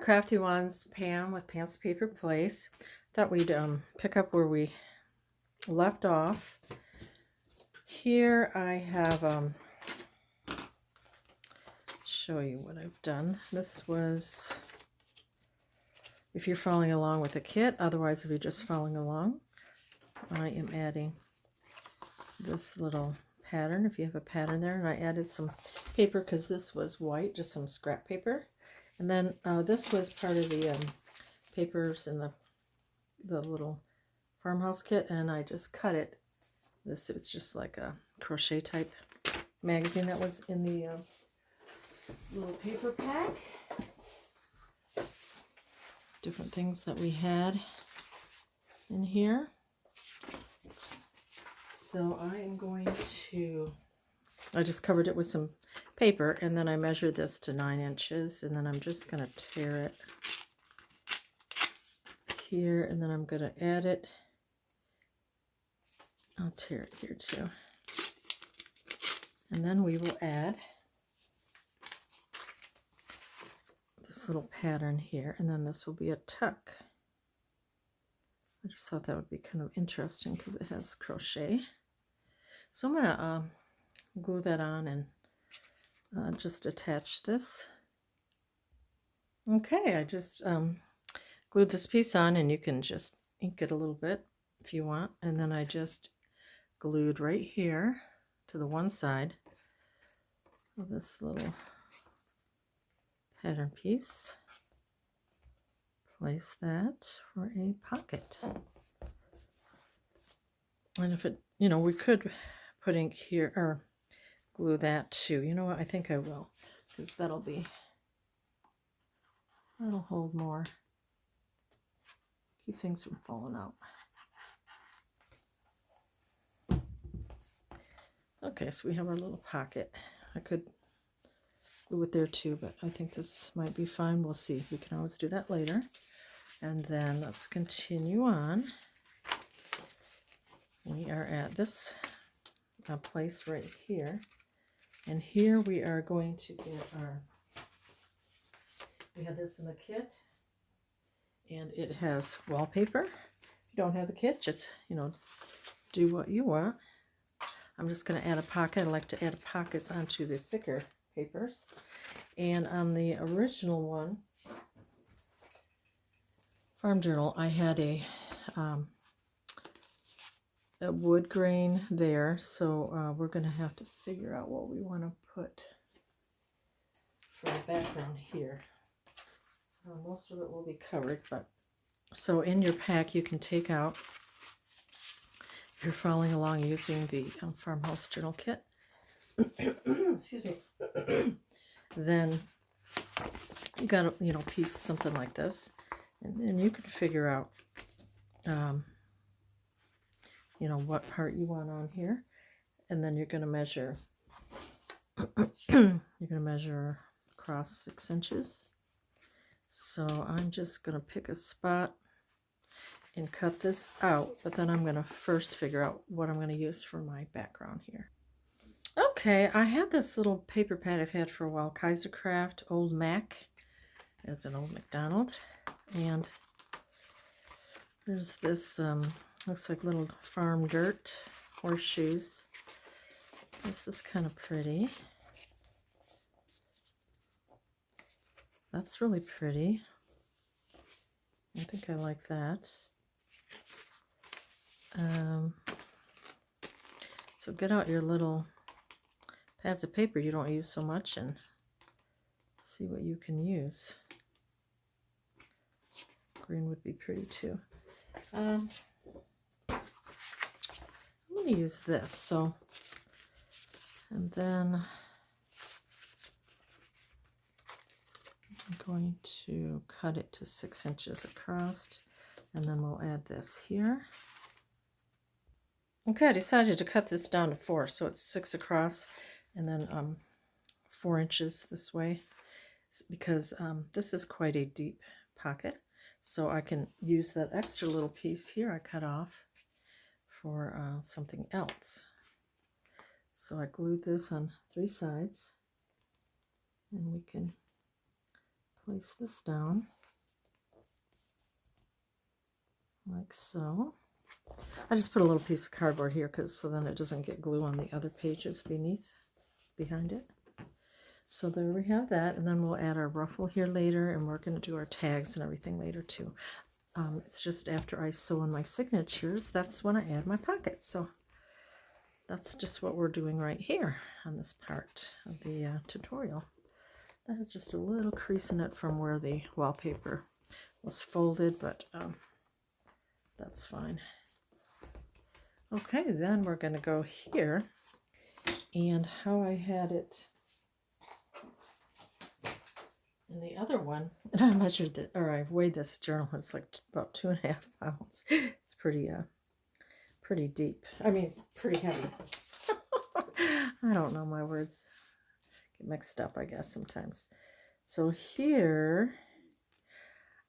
Crafty Ones, Pam with Pam's Paper Place. Thought we'd pick up where we left off. Here I have show you what I've done. This was if you're following along with the kit. Otherwise, if you're just following along, I am adding this little pattern. If you have a pattern there, and I added some paper because this was white, just some scrap paper. And then this was part of the papers in the little Farmhouse kit, and I just cut it. It's just like a crochet type magazine that was in the little paper pack. Different things that we had in here. So I am going to, I just covered it with some paper, and then I measured this to 9 inches, and then I'm just going to tear it here, and then I'm going to add it. I'll tear it here too. And then we will add this little pattern here, and then this will be a tuck. I just thought that would be kind of interesting because it has crochet. So I'm going to glue that on and just attach this. Okay, I just glued this piece on, and you can just ink it a little bit if you want. And then I just glued right here to the one side of this little pattern piece. Place that for a pocket. And if it, you know, we could put ink here or glue that too. You know what? I think I will, because that'll hold more. Keep things from falling out. Okay, so we have our little pocket. I could glue it there too, but I think this might be fine. We'll see. We can always do that later. And then let's continue on. We are at this place right here. And here we are going to get our, we have this in the kit. And it has wallpaper. If you don't have the kit, just, you know, do what you want. I'm just going to add a pocket. I like to add pockets onto the thicker papers. And on the original one, Farm Journal, I had a wood grain there. So we're going to have to figure out what we want to put for the background here. Most of it will be covered, but so in your pack you can take out, if you're following along using the Farmhouse Journal Kit, excuse me, then you got a, you know, piece something like this, and then you can figure out, you know, what part you want on here, and then you're going to measure, across 6 inches. So I'm just going to pick a spot and cut this out, but then I'm going to first figure out what I'm going to use for my background here. Okay, I have this little paper pad I've had for a while, Kaiser Craft Old Mac. It's an old McDonald. And there's this, looks like little farm dirt horseshoes. This is kind of pretty. That's really pretty. I think I like that. So get out your little pads of paper you don't use so much and see what you can use. Green would be pretty too. I'm going to use this. So, and then I'm going to cut it to 6 inches across, and then we'll add this here. Okay, I decided to cut this down to 4, so it's 6 across, and then 4 inches this way, because this is quite a deep pocket, so I can use that extra little piece here I cut off for something else. So I glued this on 3 sides, and we can place this down like so. I just put a little piece of cardboard here so then it doesn't get glue on the other pages behind it. So there we have that, and then we'll add our ruffle here later, and we're going to do our tags and everything later too. It's just after I sew in my signatures, that's when I add my pockets. So that's just what we're doing right here on this part of the tutorial. That has just a little crease in it from where the wallpaper was folded, but that's fine. Okay, then we're going to go here, and how I had it in the other one, and I measured it, or I weighed this journal. It's like about 2.5 pounds. It's pretty deep. I mean, pretty heavy. I don't know, my words get mixed up, I guess, sometimes. So here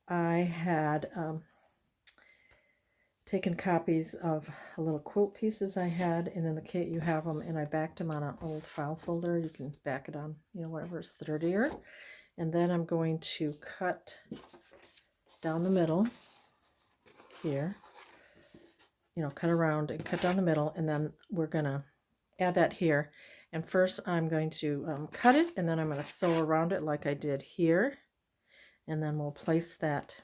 I had taken copies of little quilt pieces I had, and in the kit you have them, and I backed them on an old file folder. You can back it on, whatever is sturdier. And then I'm going to cut down the middle here, cut around and cut down the middle, and then we're going to add that here. And first I'm going to cut it, and then I'm going to sew around it like I did here. And then we'll place that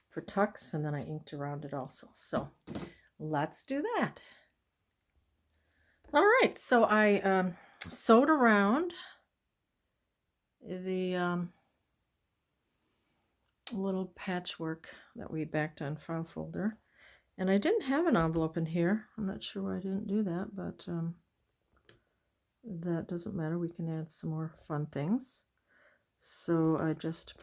for tucks, and then I inked around it also. So let's do that. All right, so I sewed around the little patchwork that we backed on file folder, and I didn't have an envelope in here. I'm not sure why I didn't do that, but that doesn't matter. We can add some more fun things. So I just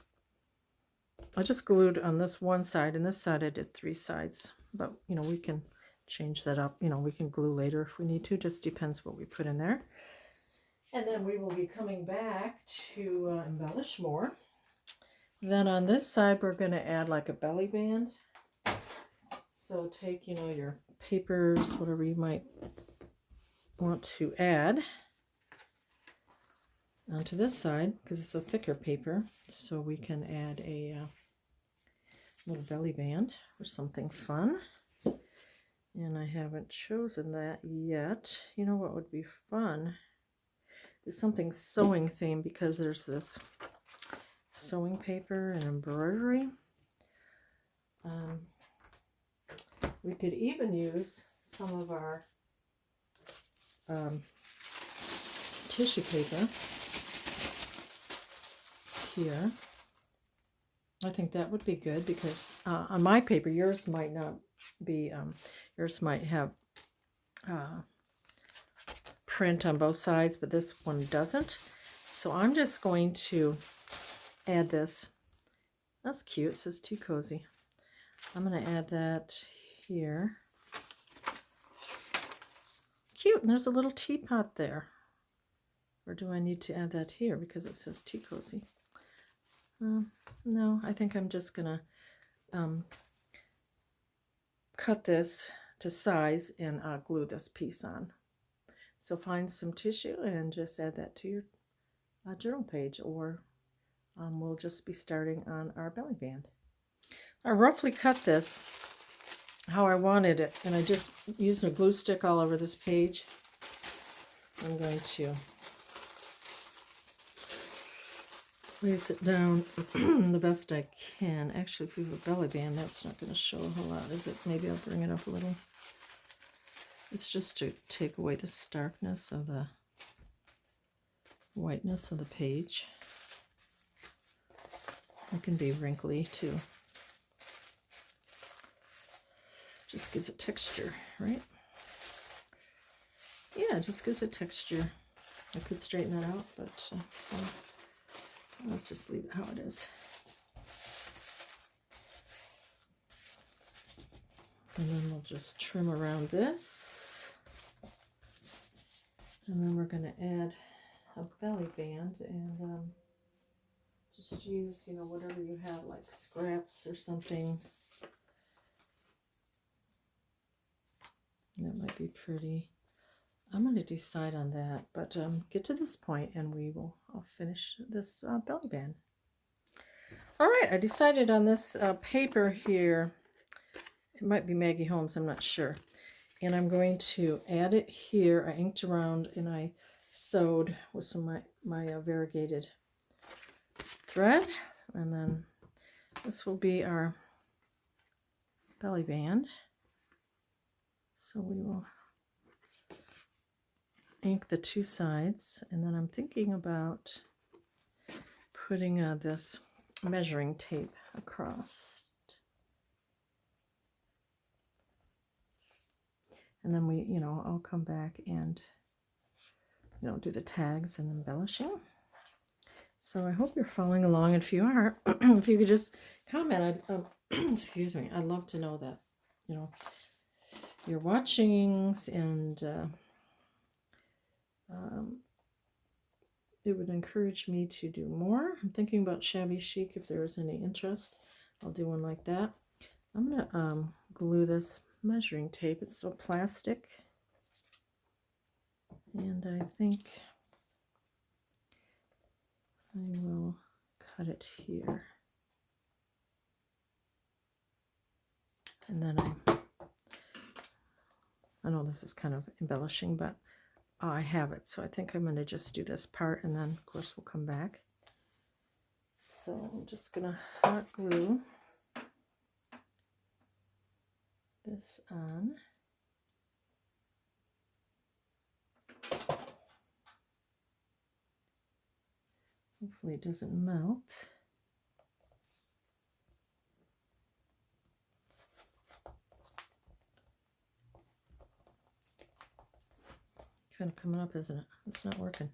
glued on this one side, and this side I did 3 sides, but we can change that up. We can glue later if we need to. Just depends what we put in there. And then we will be coming back to embellish more. Then on this side, we're going to add like a belly band. So take, your papers, whatever you might want to add onto this side, because it's a thicker paper. So we can add a little belly band or something fun. And I haven't chosen that yet. You know what would be fun? Is something sewing theme, because there's this sewing paper and embroidery. We could even use some of our tissue paper here. I think that would be good, because on my paper, yours might not be, yours might have print on both sides, but this one doesn't. So I'm just going to add this. That's cute. It says Too Cozy. I'm going to add that here. Cute. And there's a little teapot there. Or do I need to add that here because it says Too Cozy? No, I think I'm just going to cut this to size and glue this piece on. So find some tissue and just add that to your journal page, or we'll just be starting on our belly band. I roughly cut this how I wanted it, and I just used a glue stick all over this page. I'm going to place it down the best I can. Actually, if we have a belly band, that's not going to show a whole lot, is it? Maybe I'll bring it up a little. It's just to take away the starkness of the whiteness of the page. It can be wrinkly too. Just gives it texture, right? Yeah, it just gives it texture. I could straighten that out, but well, let's just leave it how it is. And then we'll just trim around this. And then we're going to add a belly band, and just use, whatever you have, like scraps or something. That might be pretty. I'm going to decide on that, but get to this point and I'll finish this belly band. All right, I decided on this paper here. It might be Maggie Holmes, I'm not sure. And I'm going to add it here. I inked around and I sewed with some of my variegated thread. And then this will be our belly band. So we will ink the two sides. And then I'm thinking about putting this measuring tape across. And then we, I'll come back and, do the tags and embellishing. So I hope you're following along. And if you are, if you could just comment, excuse me, I'd love to know that, your watchings, and it would encourage me to do more. I'm thinking about shabby chic. If there is any interest, I'll do one like that. I'm going to glue this measuring tape. It's so plastic. And I think I will cut it here. And then I know this is kind of embellishing, but I have it. So I think I'm going to just do this part, and then of course we'll come back. So I'm just going to hot glue this on. Hopefully it doesn't melt. Kind of coming up, isn't it? It's not working.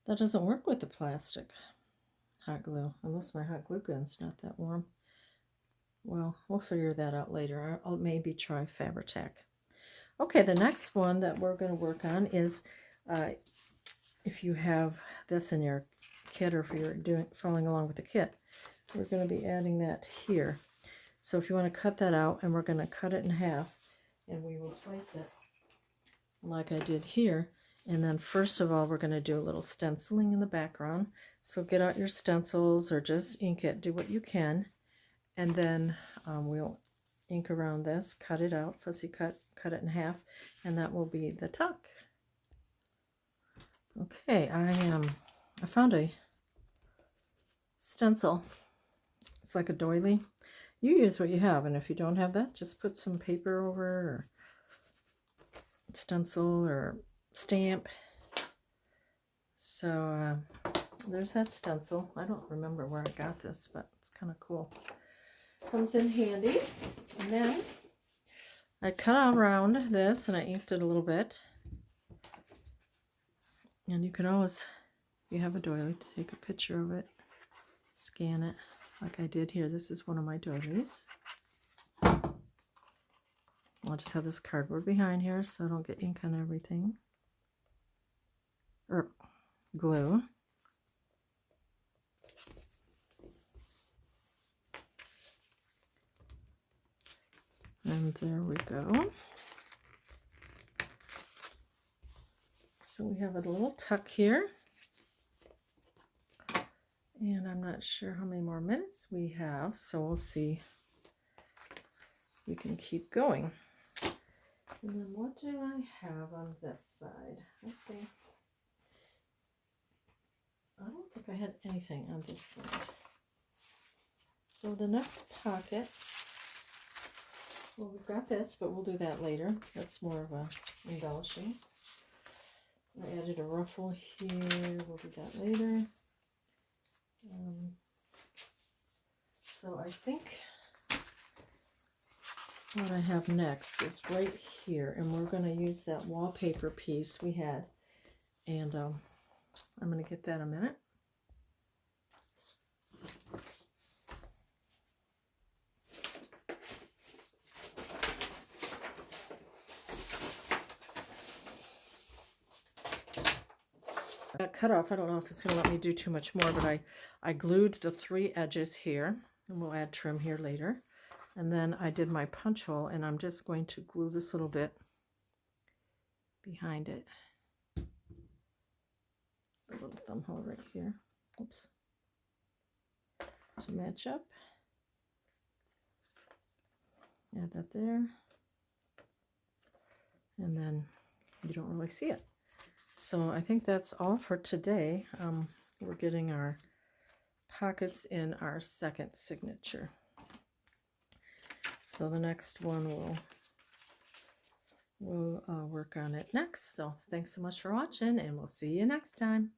That doesn't work with the plastic hot glue, unless my hot glue gun's not that warm. Well, we'll figure that out later. I'll maybe try Fabri-Tac. Okay, the next one that we're going to work on is, if you have this in your kit, or if you're following along with the kit, we're going to be adding that here. So if you want to cut that out, and we're going to cut it in half, and we will place it like I did here. And then first of all, we're going to do a little stenciling in the background. So get out your stencils or just ink it, do what you can. And then we'll ink around this, cut it out, fussy cut it in half, and that will be the tuck. Okay, I found a stencil. It's like a doily. You use what you have, and if you don't have that, just put some paper over, or stencil or stamp. So there's that stencil. I don't remember where I got this, but it's kind of cool. Comes in handy. And then I cut around this and I inked it a little bit. And you can always, if you have a doily, take a picture of it, scan it like I did here. This is one of my doilies. I'll just have this cardboard behind here so I don't get ink on everything. Or glue. And there we go. So we have a little tuck here. And I'm not sure how many more minutes we have, so we'll see. We can keep going. And then what do I have on this side? I don't think I had anything on this side. So the next pocket, well, we've got this, but we'll do that later. That's more of a embellishing. I added a ruffle here. We'll do that later. So I think what I have next is right here, and we're going to use that wallpaper piece we had, and I'm going to get that in a minute. Got cut off. I don't know if it's going to let me do too much more, but I glued the 3 edges here, and we'll add trim here later. And then I did my punch hole, and I'm just going to glue this little bit behind it. A little thumb hole right here. Oops. to match up. Add that there. And then you don't really see it. So I think that's all for today. We're getting our pockets in our second signature. So the next one we'll work on it next. So thanks so much for watching, and we'll see you next time.